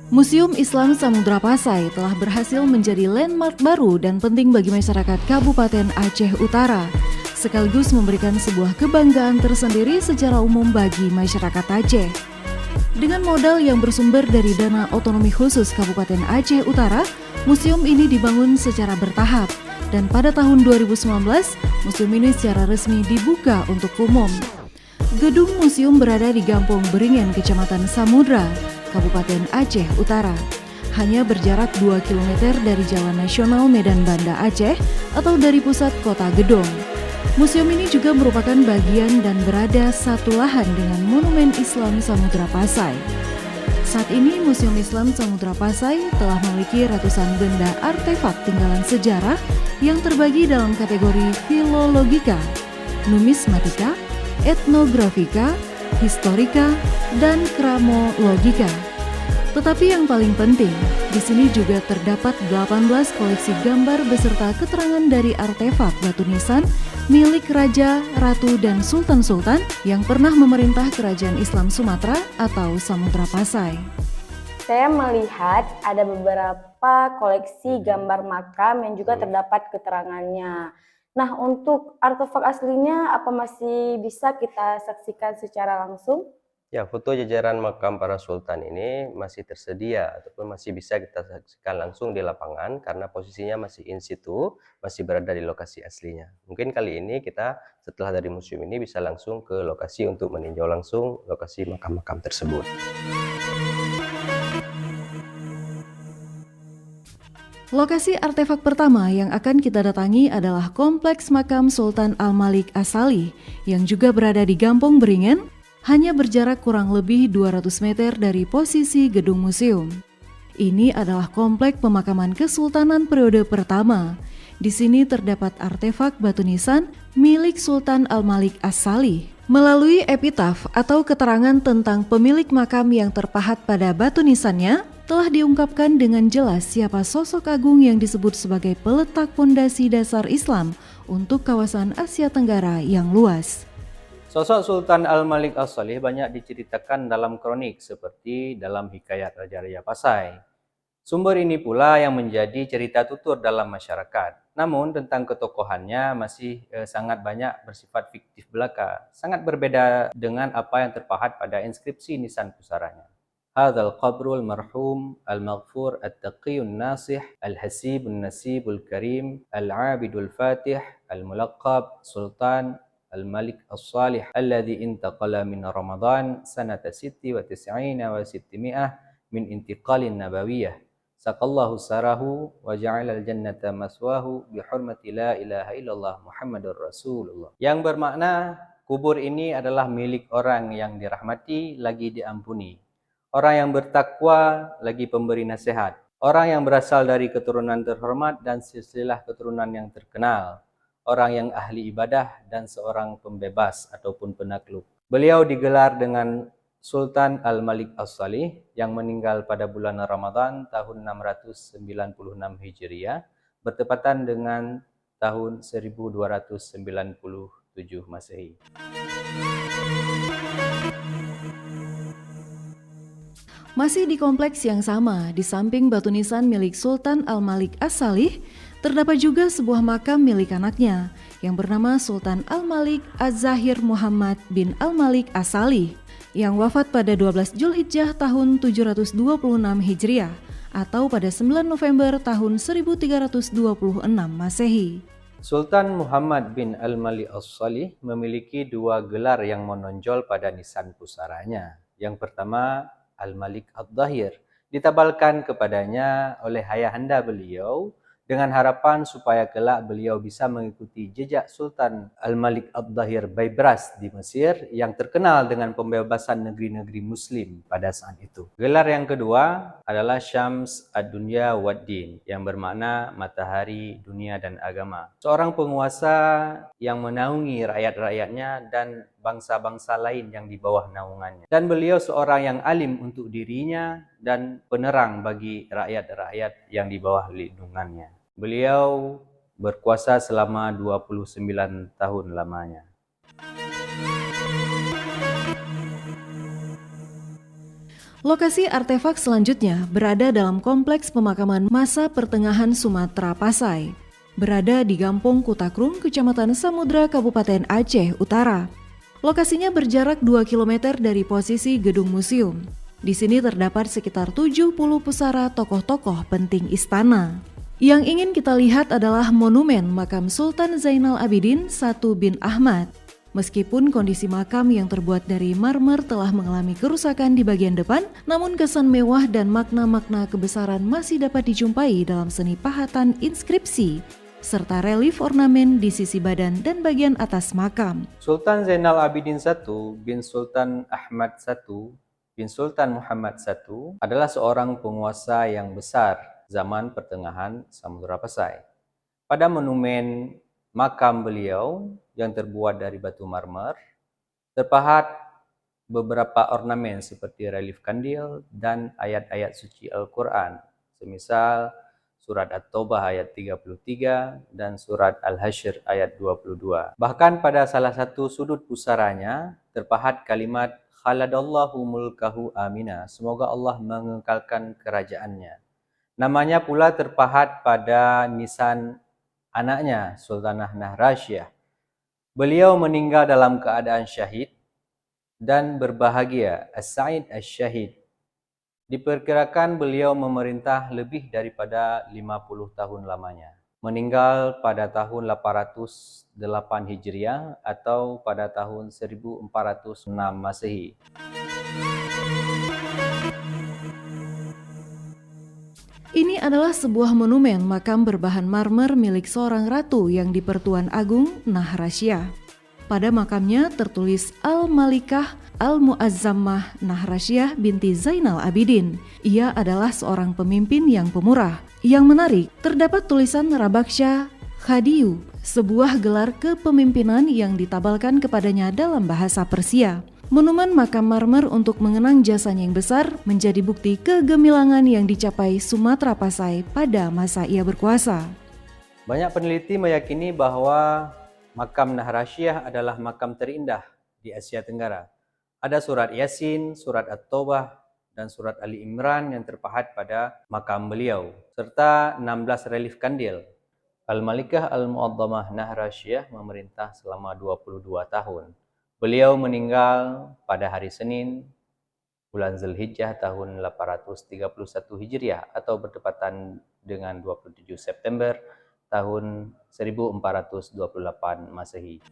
Museum Islam Samudra Pasai telah berhasil menjadi landmark baru dan penting bagi masyarakat Kabupaten Aceh Utara, sekaligus memberikan sebuah kebanggaan tersendiri secara umum bagi masyarakat Aceh. Dengan modal yang bersumber dari dana otonomi khusus Kabupaten Aceh Utara, museum ini dibangun secara bertahap, dan pada tahun 2019, museum ini secara resmi dibuka untuk umum. Gedung museum berada di Gampong Beringin, Kecamatan Samudra, Kabupaten Aceh Utara. Hanya berjarak 2 km dari Jalan Nasional Medan Banda Aceh atau dari pusat kota Gedong. Museum ini juga merupakan bagian dan berada satu lahan dengan Monumen Islam Samudra Pasai. Saat ini Museum Islam Samudra Pasai telah memiliki ratusan benda artefak tinggalan sejarah yang terbagi dalam kategori filologika, numismatika, etnografika, historika, dan kramologika. Tetapi yang paling penting, di sini juga terdapat 18 koleksi gambar beserta keterangan dari artefak batu nisan milik Raja, Ratu, dan Sultan-Sultan yang pernah memerintah Kerajaan Islam Sumatera atau Samudra Pasai. Saya melihat ada beberapa koleksi gambar makam yang juga terdapat keterangannya. Nah, untuk artefak aslinya apa masih bisa kita saksikan secara langsung? Ya, foto jajaran makam para sultan ini masih tersedia ataupun masih bisa kita saksikan langsung di lapangan karena posisinya masih in situ, masih berada di lokasi aslinya. Mungkin kali ini kita setelah dari museum ini bisa langsung ke lokasi untuk meninjau langsung lokasi makam-makam tersebut. Lokasi artefak pertama yang akan kita datangi adalah Kompleks Makam Sultan Al-Malik As-Salih yang juga berada di Gampong Beringin, hanya berjarak kurang lebih 200 meter dari posisi gedung museum. Ini adalah komplek pemakaman Kesultanan periode pertama. Di sini terdapat artefak batu nisan milik Sultan Al-Malik As-Salih. Melalui epitaf atau keterangan tentang pemilik makam yang terpahat pada batu nisannya, telah diungkapkan dengan jelas siapa sosok agung yang disebut sebagai peletak pondasi dasar Islam untuk kawasan Asia Tenggara yang luas. Sosok Sultan Al-Malik As-Salih banyak diceritakan dalam kronik seperti dalam Hikayat Raja-Raja Pasai. Sumber ini pula yang menjadi cerita tutur dalam masyarakat. Namun tentang ketokohannya masih sangat banyak bersifat fiktif belaka, sangat berbeda dengan apa yang terpahat pada inskripsi nisan pusaranya. Hadzal qabrul marhum al-maghfur at-taqiyun nasih al-hasibun nasibul karim al-abidul fatih al-mulaqab Sultan Al-Malik As-Salih alladhi intaqala min Ramadan sanata 96 wa 600 min intiqalin nabawiyah saqallahu sarahu wa ja'ala al-jannata maswahu bihurmati la ilaha illallah Muhammadur Rasulullah, yang bermakna kubur ini adalah milik orang yang dirahmati lagi diampuni, orang yang bertakwa lagi pemberi nasihat, orang yang berasal dari keturunan terhormat dan silsilah keturunan yang terkenal, orang yang ahli ibadah dan seorang pembebas ataupun penakluk. Beliau digelar dengan Sultan Al-Malik As-Salih yang meninggal pada bulan Ramadan tahun 696 Hijriah bertepatan dengan tahun 1297 Masehi. Masih di kompleks yang sama, di samping batu nisan milik Sultan Al-Malik As-Salih, terdapat juga sebuah makam milik anaknya yang bernama Sultan Al-Malik Az-Zahir Muhammad bin Al-Malik As-Salih yang wafat pada 12 Zulhijjah tahun 726 Hijriah atau pada 9 November tahun 1326 Masehi. Sultan Muhammad bin Al-Malik As-Salih memiliki dua gelar yang menonjol pada nisan pusaranya. Yang pertama, Al-Malik Az-Zahir, ditabalkan kepadanya oleh ayahanda beliau dengan harapan supaya kelak beliau bisa mengikuti jejak Sultan Al-Malik Az-Zahir Baibras di Mesir yang terkenal dengan pembebasan negeri-negeri muslim pada saat itu. Gelar yang kedua adalah Syams Ad-Dunya Wad-Din yang bermakna matahari dunia dan agama. Seorang penguasa yang menaungi rakyat-rakyatnya dan bangsa-bangsa lain yang di bawah naungannya. Dan beliau seorang yang alim untuk dirinya dan penerang bagi rakyat-rakyat yang di bawah lindungannya. Beliau berkuasa selama 29 tahun lamanya. Lokasi artefak selanjutnya berada dalam kompleks pemakaman masa pertengahan Sumatera Pasai. Berada di Gampong Kutakrung, Kecamatan Samudra, Kabupaten Aceh Utara. Lokasinya berjarak 2 km dari posisi gedung museum. Di sini terdapat sekitar 70 pusara tokoh-tokoh penting istana. Yang ingin kita lihat adalah monumen makam Sultan Zainal Abidin I bin Ahmad. Meskipun kondisi makam yang terbuat dari marmer telah mengalami kerusakan di bagian depan, namun kesan mewah dan makna-makna kebesaran masih dapat dijumpai dalam seni pahatan inskripsi, serta relief ornamen di sisi badan dan bagian atas makam. Sultan Zainal Abidin I bin Sultan Ahmad I bin Sultan Muhammad I adalah seorang penguasa yang besar zaman pertengahan Samudra Pasai. Pada monumen makam beliau yang terbuat dari batu marmer, terpahat beberapa ornamen seperti relief kandil dan ayat-ayat suci Al-Quran, semisal surat At-Taubah ayat 33 dan surat Al-Hasyr ayat 22. Bahkan pada salah satu sudut pusaranya terpahat kalimat Khaladallahu mulkahu amina, semoga Allah mengekalkan kerajaannya. Namanya pula terpahat pada nisan anaknya, Sultanah Nahrasyah. Beliau meninggal dalam keadaan syahid dan berbahagia, as-sa'id as-syahid. Diperkirakan beliau memerintah lebih daripada 50 tahun lamanya. Meninggal pada tahun 808 Hijriah atau pada tahun 1406 Masehi. Ini adalah sebuah monumen makam berbahan marmer milik seorang ratu yang di Pertuan Agung Nahrasyah. Pada makamnya tertulis Al-Malikah Al-Mu'azzamah Nahrasyah binti Zainal Abidin. Ia adalah seorang pemimpin yang pemurah. Yang menarik, terdapat tulisan Rabaksha Khadiyu, sebuah gelar kepemimpinan yang ditabalkan kepadanya dalam bahasa Persia. Monumen makam marmer untuk mengenang jasanya yang besar menjadi bukti kegemilangan yang dicapai Sumatera Pasai pada masa ia berkuasa. Banyak peneliti meyakini bahwa makam Nahrasyah adalah makam terindah di Asia Tenggara. Ada surat Yasin, surat At-Taubah, dan surat Ali Imran yang terpahat pada makam beliau, serta 16 relief kandil. Al-Malikah Al-Mu'azzamah Nahrasyah memerintah selama 22 tahun. Beliau meninggal pada hari Senin, bulan Zulhijjah tahun 831 Hijriah atau bertepatan dengan 27 September tahun 1428 Masehi.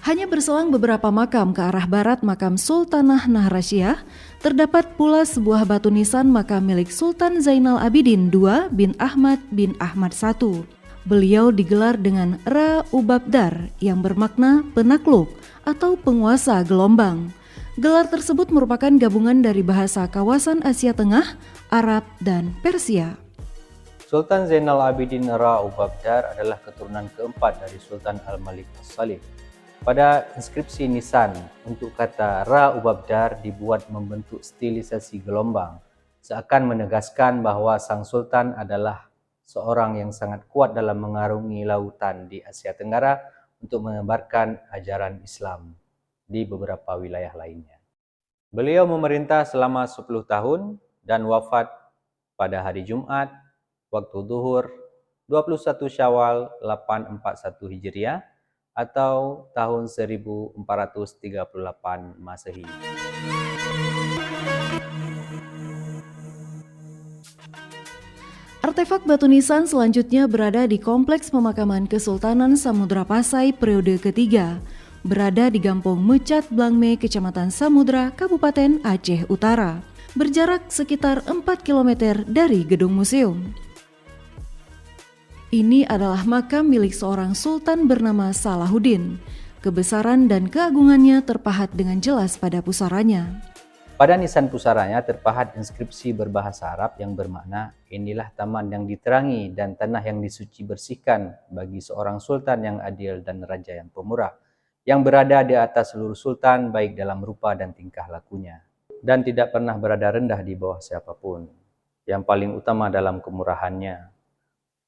Hanya berselang beberapa makam ke arah barat makam Sultanah Nahrasyah, terdapat pula sebuah batu nisan makam milik Sultan Zainal Abidin II bin Ahmad I. Beliau digelar dengan Ra Ubabdar yang bermakna penakluk atau penguasa gelombang. Gelar tersebut merupakan gabungan dari bahasa kawasan Asia Tengah, Arab, dan Persia. Sultan Zainal Abidin Ra Ubabdar adalah keturunan keempat dari Sultan Al-Malik As-Salih. Pada inskripsi nisan untuk kata Ra Ubabdar dibuat membentuk stilisasi gelombang, seakan menegaskan bahwa sang sultan adalah seorang yang sangat kuat dalam mengarungi lautan di Asia Tenggara untuk menyebarkan ajaran Islam di beberapa wilayah lainnya. Beliau memerintah selama 10 tahun dan wafat pada hari Jumat, waktu zuhur, 21 Syawal 841 Hijriah atau tahun 1438 Masehi. Artefak batu nisan selanjutnya berada di Kompleks Pemakaman Kesultanan Samudra Pasai periode ketiga, berada di Gampong Mecat Blangme, Kecamatan Samudra, Kabupaten Aceh Utara, berjarak sekitar 4 km dari gedung museum. Ini adalah makam milik seorang sultan bernama Salahuddin. Kebesaran dan keagungannya terpahat dengan jelas pada pusaranya. Pada nisan pusaranya terpahat inskripsi berbahasa Arab yang bermakna, inilah taman yang diterangi dan tanah yang disuci bersihkan bagi seorang sultan yang adil dan raja yang pemurah, yang berada di atas seluruh sultan baik dalam rupa dan tingkah lakunya, dan tidak pernah berada rendah di bawah siapapun. Yang paling utama dalam kemurahannya,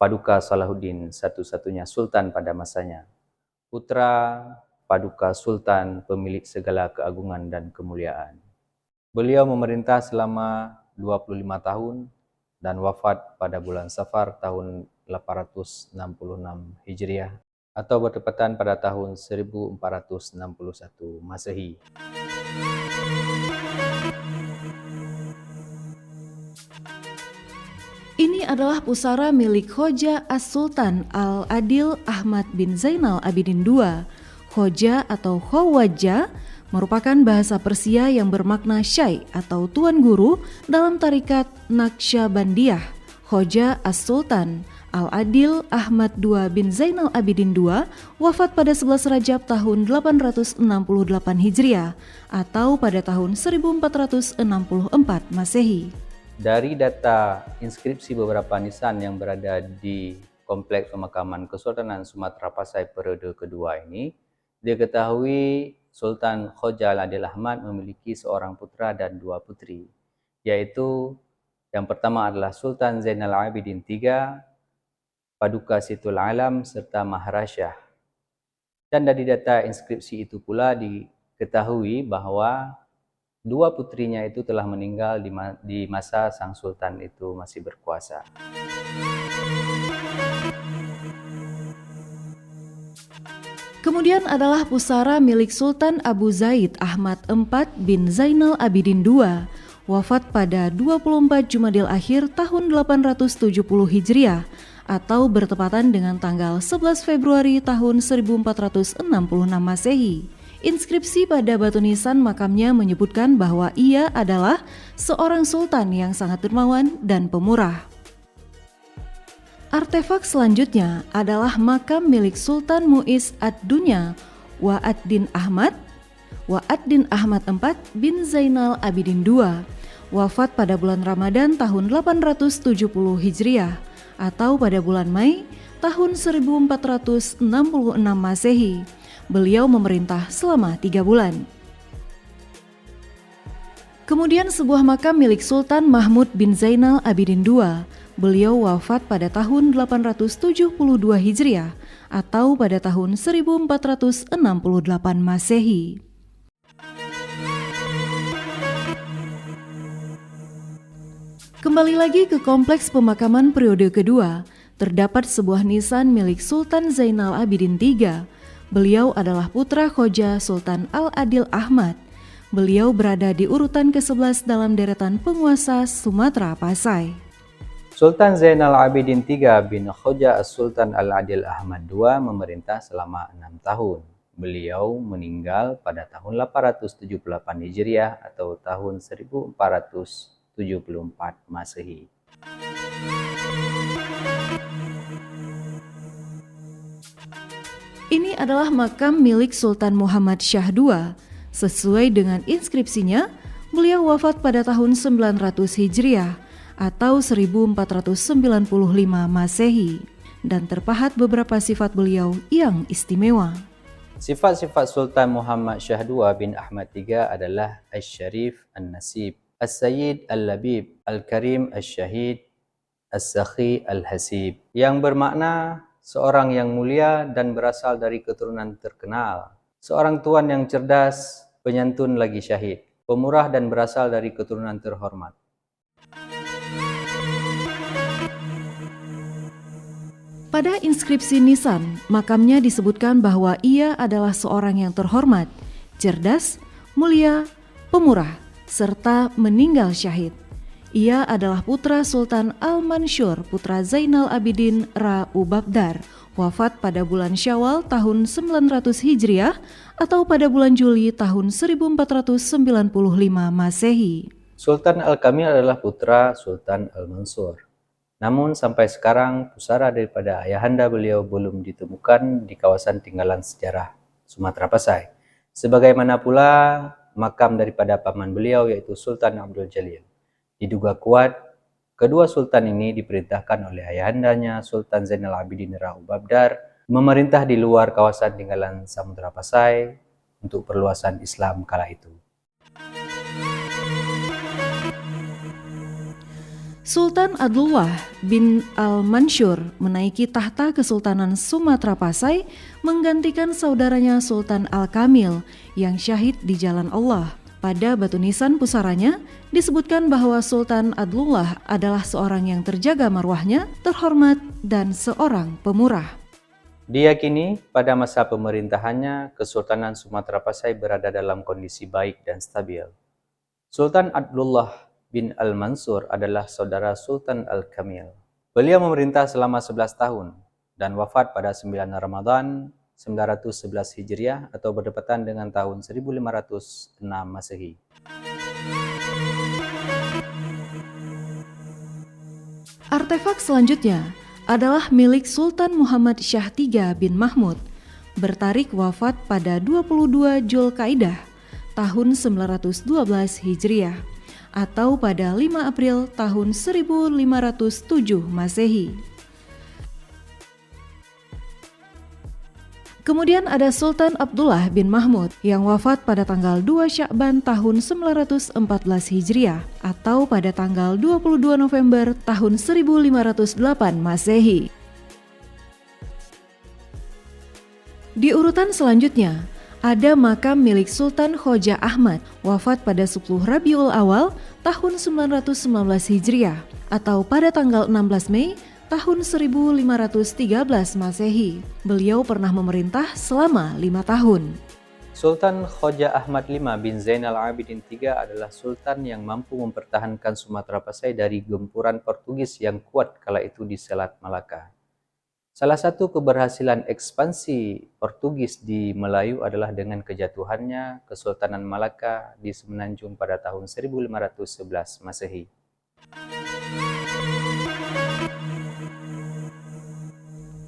Paduka Salahuddin, satu-satunya sultan pada masanya, putra Paduka Sultan, pemilik segala keagungan dan kemuliaan. Beliau memerintah selama 25 tahun dan wafat pada bulan Safar tahun 866 Hijriah atau bertepatan pada tahun 1461 Masehi. Ini adalah pusara milik Khoja As-Sultan Al-Adil Ahmad bin Zainal Abidin II. Khoja atau Khawaja merupakan bahasa Persia yang bermakna syai atau tuan guru dalam tarikat Naqsyabandiyah. Khoja As-Sultan Al-Adil Ahmad II bin Zainal Abidin II wafat pada 11 Rajab tahun 868 Hijriah atau pada tahun 1464 Masehi. Dari data inskripsi beberapa nisan yang berada di Kompleks Pemakaman Kesultanan Sumatera Pasai periode kedua ini, diketahui Sultan Khoja Al-Adil Ahmad memiliki seorang putra dan 2 putri, yaitu yang pertama adalah Sultan Zainal Abidin III, Paduka Situl Alam, serta Maharasyah. Dan dari data inskripsi itu pula diketahui bahwa 2 putrinya itu telah meninggal di masa sang sultan itu masih berkuasa. Kemudian adalah pusara milik Sultan Abu Zaid Ahmad IV bin Zainal Abidin II, wafat pada 24 Jumadil Akhir tahun 870 Hijriah atau bertepatan dengan tanggal 11 Februari tahun 1466 Masehi. Inskripsi pada batu nisan makamnya menyebutkan bahwa ia adalah seorang sultan yang sangat dermawan dan pemurah. Artefak selanjutnya adalah makam milik Sultan Muiz ad-Dunya Wa'ad-Din Ahmad IV bin Zainal Abidin II, wafat pada bulan Ramadan tahun 870 Hijriah atau pada bulan Mei tahun 1466 Masehi. Beliau memerintah selama 3 bulan. Kemudian sebuah makam milik Sultan Mahmud bin Zainal Abidin II. Beliau wafat pada tahun 872 Hijriah atau pada tahun 1468 Masehi. Kembali lagi ke kompleks pemakaman periode kedua, terdapat sebuah nisan milik Sultan Zainal Abidin III. Beliau adalah putra Khoja Sultan Al-Adil Ahmad. Beliau berada di urutan ke-11 dalam deretan penguasa Sumatera Pasai. Sultan Zainal Abidin III bin Khoja As-Sultan Al-Adil Ahmad II memerintah selama 6 tahun. Beliau meninggal pada tahun 878 Hijriah atau tahun 1474 Masehi. Ini adalah makam milik Sultan Muhammad Shah II. Sesuai dengan inskripsinya, beliau wafat pada tahun 900 Hijriah atau 1495 Masehi dan terpahat beberapa sifat beliau yang istimewa. Sifat-sifat Sultan Muhammad Shah II bin Ahmad III adalah Asy-Syarif An-Nasib, As-Sayyid Al-Labib, Al-Karim Asy-Syahid, As-Sakhi Al-Hasib, yang bermakna seorang yang mulia dan berasal dari keturunan terkenal, seorang tuan yang cerdas, penyantun lagi syahid, pemurah dan berasal dari keturunan terhormat. Pada inskripsi nisan, makamnya disebutkan bahwa ia adalah seorang yang terhormat, cerdas, mulia, pemurah, serta meninggal syahid. Ia adalah putra Sultan Al-Mansyur, putra Zainal Abidin Ra Ubabdar, wafat pada bulan Syawal tahun 900 Hijriah atau pada bulan Juli tahun 1495 Masehi. Sultan Al-Kamil adalah putra Sultan Al-Mansur. Namun sampai sekarang pusara daripada ayahanda beliau belum ditemukan di kawasan tinggalan sejarah Sumatera Pasai. Sebagaimana pula makam daripada paman beliau yaitu Sultan Abdul Jalil. Diduga kuat, kedua sultan ini diperintahkan oleh ayahandanya Sultan Zainal Abidin Ra Ubabdar memerintah di luar kawasan tinggalan Samudra Pasai untuk perluasan Islam kala itu. Sultan Abdullah bin Al-Mansur menaiki tahta Kesultanan Sumatera Pasai menggantikan saudaranya Sultan Al-Kamil yang syahid di jalan Allah. Pada batu nisan pusaranya disebutkan bahwa Sultan Abdullah adalah seorang yang terjaga marwahnya, terhormat, dan seorang pemurah. Diyakini pada masa pemerintahannya, Kesultanan Sumatera Pasai berada dalam kondisi baik dan stabil. Sultan Abdullah bin Al-Mansur adalah saudara Sultan Al-Kamil. Beliau memerintah selama 11 tahun dan wafat pada 9 Ramadan 911 Hijriah atau berdepatan dengan tahun 1506 Masehi. Artefak selanjutnya adalah milik Sultan Muhammad Shah III bin Mahmud, bertarik wafat pada 22 Zulkaidah tahun 912 Hijriah atau pada 5 April tahun 1507 Masehi. Kemudian ada Sultan Abdullah bin Mahmud yang wafat pada tanggal 2 Sya'ban tahun 914 Hijriah atau pada tanggal 22 November tahun 1508 Masehi. Di urutan selanjutnya, ada makam milik Sultan Khoja Ahmad wafat pada 10 Rabiul Awal tahun 919 Hijriah atau pada tanggal 16 Mei tahun 1513 Masehi. Beliau pernah memerintah selama 5 tahun. Sultan Khoja Ahmad V bin Zainal Abidin III adalah sultan yang mampu mempertahankan Sumatera Pasai dari gempuran Portugis yang kuat kala itu di Selat Malaka. Salah satu keberhasilan ekspansi Portugis di Melayu adalah dengan kejatuhannya Kesultanan Malaka di Semenanjung pada tahun 1511 Masehi.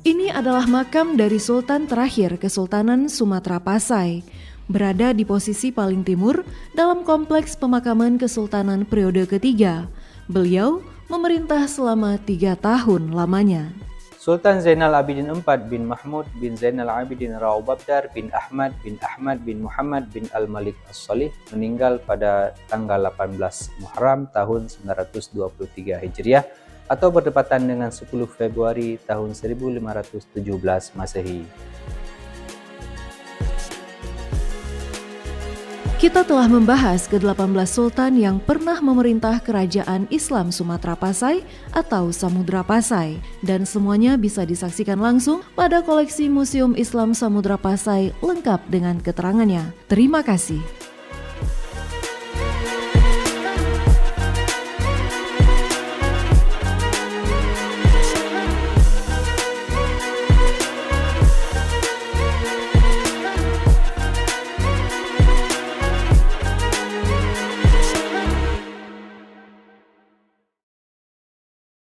Ini adalah makam dari Sultan terakhir Kesultanan Sumatera Pasai, berada di posisi paling timur dalam kompleks pemakaman Kesultanan periode ketiga. Beliau memerintah selama 3 tahun lamanya. Sultan Zainal Abidin IV bin Mahmud bin Zainal Abidin Raubabdar bin Ahmad bin Muhammad bin Al-Malik As-Salih meninggal pada tanggal 18 Muharram tahun 923 Hijriah atau berdepatan dengan 10 Februari tahun 1517 Masehi. Kita telah membahas ke-18 sultan yang pernah memerintah kerajaan Islam Sumatera Pasai atau Samudra Pasai, dan semuanya bisa disaksikan langsung pada koleksi Museum Islam Samudra Pasai lengkap dengan keterangannya. Terima kasih.